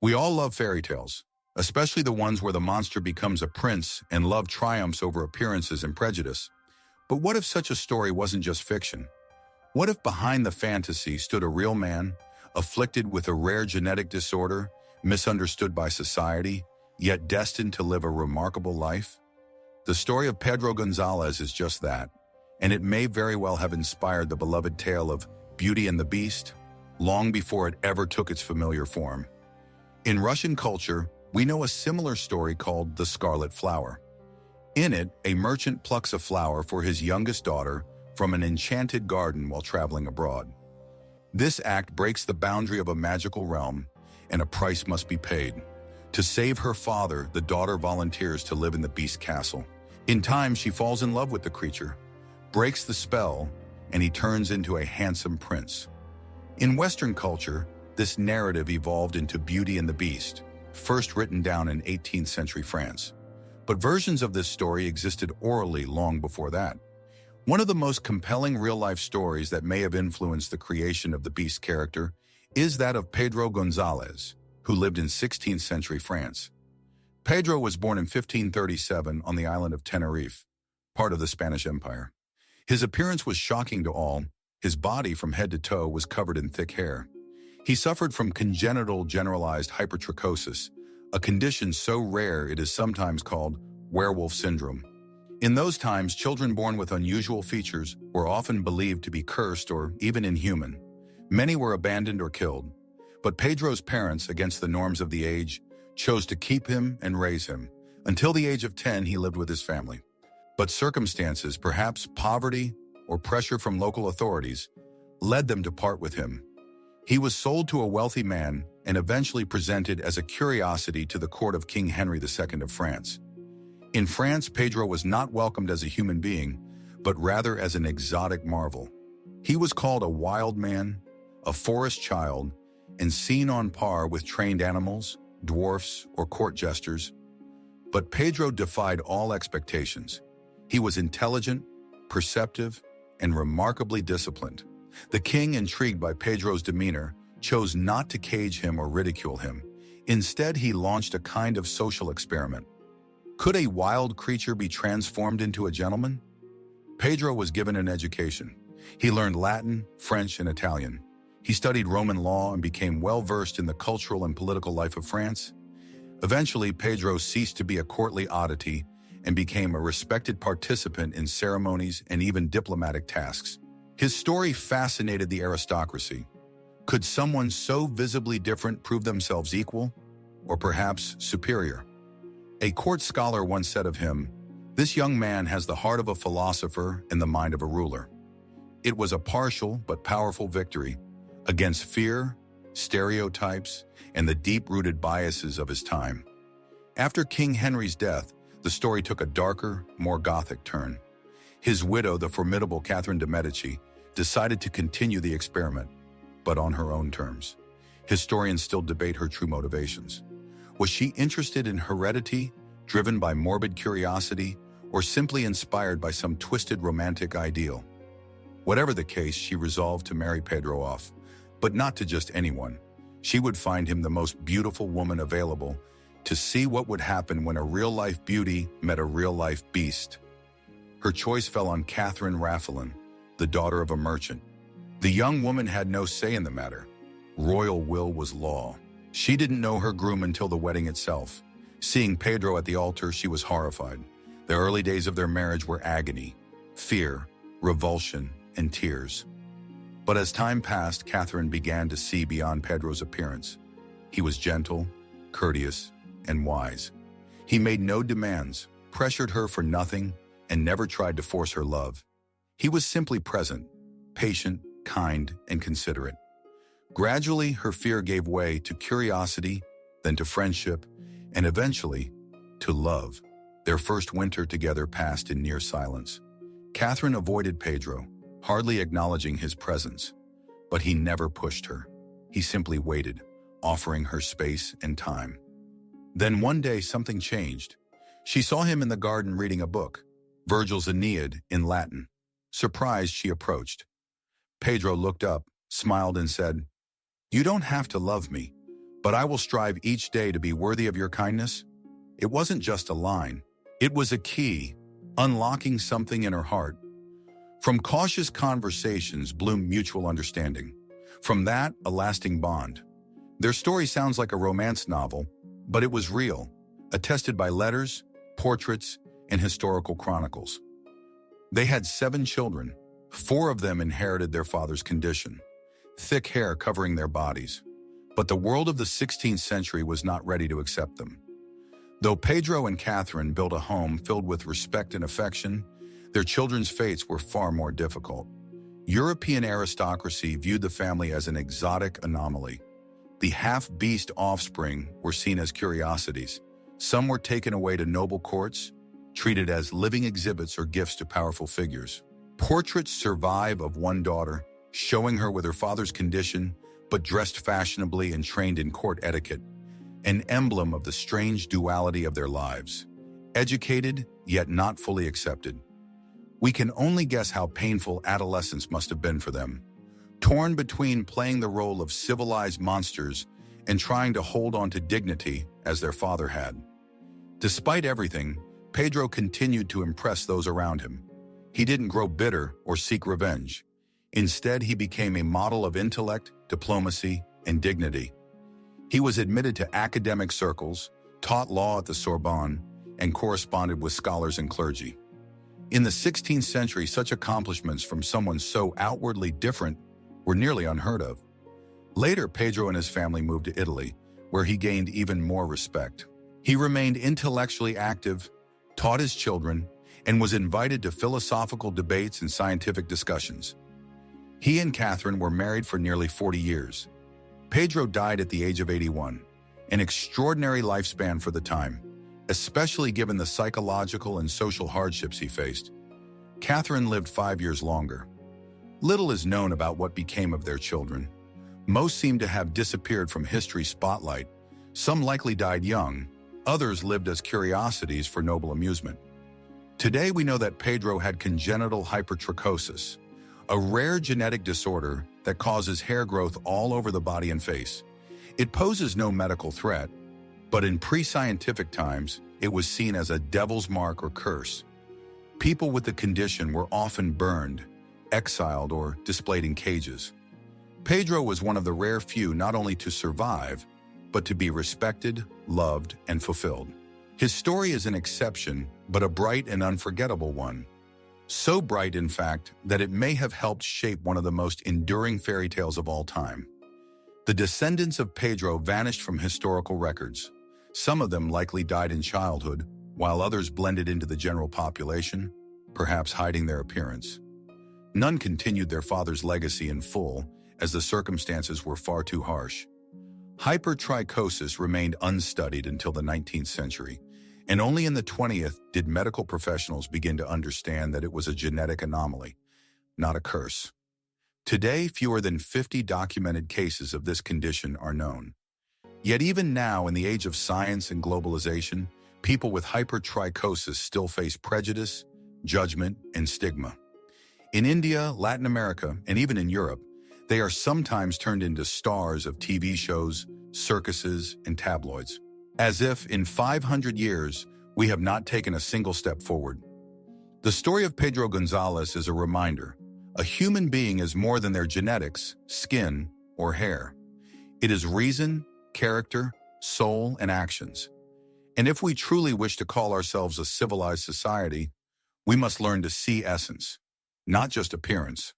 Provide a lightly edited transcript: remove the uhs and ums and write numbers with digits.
We all love fairy tales, especially the ones where the monster becomes a prince and love triumphs over appearances and prejudice. But what if such a story wasn't just fiction? What if behind the fantasy stood a real man, afflicted with a rare genetic disorder, misunderstood by society, yet destined to live a remarkable life? The story of Pedro Gonzalez is just that, and it may very well have inspired the beloved tale of Beauty and the Beast, long before it ever took its familiar form. In Russian culture, we know a similar story called The Scarlet Flower. In it, a merchant plucks a flower for his youngest daughter from an enchanted garden while traveling abroad. This act breaks the boundary of a magical realm, and a price must be paid. To save her father, the daughter volunteers to live in the beast castle. In time, she falls in love with the creature, breaks the spell, and he turns into a handsome prince. In Western culture, this narrative evolved into Beauty and the Beast, first written down in 18th century France. But versions of this story existed orally long before that. One of the most compelling real-life stories that may have influenced the creation of the Beast character is that of Pedro Gonzalez, who lived in 16th century France. Pedro was born in 1537 on the island of Tenerife, part of the Spanish Empire. His appearance was shocking to all. His body from head to toe was covered in thick hair. He suffered from congenital generalized hypertrichosis, a condition so rare it is sometimes called werewolf syndrome. In those times, children born with unusual features were often believed to be cursed or even inhuman. Many were abandoned or killed. But Pedro's parents, against the norms of the age, chose to keep him and raise him. Until the age of 10, he lived with his family. But circumstances, perhaps poverty or pressure from local authorities, led them to part with him. He was sold to a wealthy man and eventually presented as a curiosity to the court of King Henry II of France. In France, Pedro was not welcomed as a human being, but rather as an exotic marvel. He was called a wild man, a forest child, and seen on par with trained animals, dwarfs, or court jesters. But Pedro defied all expectations. He was intelligent, perceptive, and remarkably disciplined. The king, intrigued by Pedro's demeanor, chose not to cage him or ridicule him. Instead, he launched a kind of social experiment. Could a wild creature be transformed into a gentleman? Pedro was given an education. He learned Latin, French, and Italian. He studied Roman law and became well-versed in the cultural and political life of France. Eventually, Pedro ceased to be a courtly oddity and became a respected participant in ceremonies and even diplomatic tasks. His story fascinated the aristocracy. Could someone so visibly different prove themselves equal, or perhaps superior? A court scholar once said of him, "This young man has the heart of a philosopher and the mind of a ruler." It was a partial but powerful victory against fear, stereotypes, and the deep-rooted biases of his time. After King Henry's death, the story took a darker, more Gothic turn. His widow, the formidable Catherine de' Medici, decided to continue the experiment, but on her own terms. Historians still debate her true motivations. Was she interested in heredity, driven by morbid curiosity, or simply inspired by some twisted romantic ideal? Whatever the case, she resolved to marry Pedro off, but not to just anyone. She would find him the most beautiful woman available to see what would happen when a real-life beauty met a real-life beast. Her choice fell on Catherine Raffelin, the daughter of a merchant. The young woman had no say in the matter. Royal will was law. She didn't know her groom until the wedding itself. Seeing Pedro at the altar, she was horrified. The early days of their marriage were agony, fear, revulsion, and tears. But as time passed, Catherine began to see beyond Pedro's appearance. He was gentle, courteous, and wise. He made no demands, pressured her for nothing, and never tried to force her love. He was simply present, patient, kind, and considerate. Gradually, her fear gave way to curiosity, then to friendship, and eventually, to love. Their first winter together passed in near silence. Catherine avoided Pedro, hardly acknowledging his presence. But he never pushed her. He simply waited, offering her space and time. Then one day, something changed. She saw him in the garden reading a book, Virgil's Aeneid in Latin. Surprised, she approached. Pedro looked up, smiled, and said, "You don't have to love me, But I will strive each day to be worthy of your kindness. It wasn't just a line. It was a key, unlocking something in her heart. From cautious conversations bloomed mutual understanding. From that, a lasting bond. Their story sounds like a romance novel, but it was real, attested by letters, portraits, and historical chronicles. They had 7 children. 4 of them inherited their father's condition, thick hair covering their bodies. But the world of the 16th century was not ready to accept them. Though Pedro and Catherine built a home filled with respect and affection, their children's fates were far more difficult. European aristocracy viewed the family as an exotic anomaly. The half-beast offspring were seen as curiosities. Some were taken away to noble courts, treated as living exhibits or gifts to powerful figures. Portraits survive of one daughter, showing her with her father's condition, but dressed fashionably and trained in court etiquette, an emblem of the strange duality of their lives. Educated, yet not fully accepted. We can only guess how painful adolescence must have been for them, torn between playing the role of civilized monsters and trying to hold on to dignity as their father had. Despite everything, Pedro continued to impress those around him. He didn't grow bitter or seek revenge. Instead, he became a model of intellect, diplomacy, and dignity. He was admitted to academic circles, taught law at the Sorbonne, and corresponded with scholars and clergy. In the 16th century, such accomplishments from someone so outwardly different were nearly unheard of. Later, Pedro and his family moved to Italy, where he gained even more respect. He remained intellectually active, taught his children, and was invited to philosophical debates and scientific discussions. He and Catherine were married for nearly 40 years. Pedro died at the age of 81, an extraordinary lifespan for the time, especially given the psychological and social hardships he faced. Catherine lived 5 years longer. Little is known about what became of their children. Most seem to have disappeared from history's spotlight. Some likely died young, others lived as curiosities for noble amusement. Today we know that Pedro had congenital hypertrichosis, a rare genetic disorder that causes hair growth all over the body and face. It poses no medical threat, but in pre-scientific times, it was seen as a devil's mark or curse. People with the condition were often burned, exiled, or displayed in cages. Pedro was one of the rare few not only to survive, but to be respected, loved, and fulfilled. His story is an exception, but a bright and unforgettable one. So bright, in fact, that it may have helped shape one of the most enduring fairy tales of all time. The descendants of Pedro vanished from historical records. Some of them likely died in childhood, while others blended into the general population, perhaps hiding their appearance. None continued their father's legacy in full, as the circumstances were far too harsh. Hypertrichosis remained unstudied until the 19th century, and only in the 20th did medical professionals begin to understand that it was a genetic anomaly, not a curse. Today, fewer than 50 documented cases of this condition are known. Yet even now, in the age of science and globalization, people with hypertrichosis still face prejudice, judgment, and stigma. In India, Latin America, and even in Europe, they are sometimes turned into stars of TV shows, circuses, and tabloids, as if in 500 years we have not taken a single step forward. The story of Pedro Gonzalez is a reminder. A human being is more than their genetics, skin, or hair. It is reason, character, soul, and actions. And if we truly wish to call ourselves a civilized society, we must learn to see essence, not just appearance.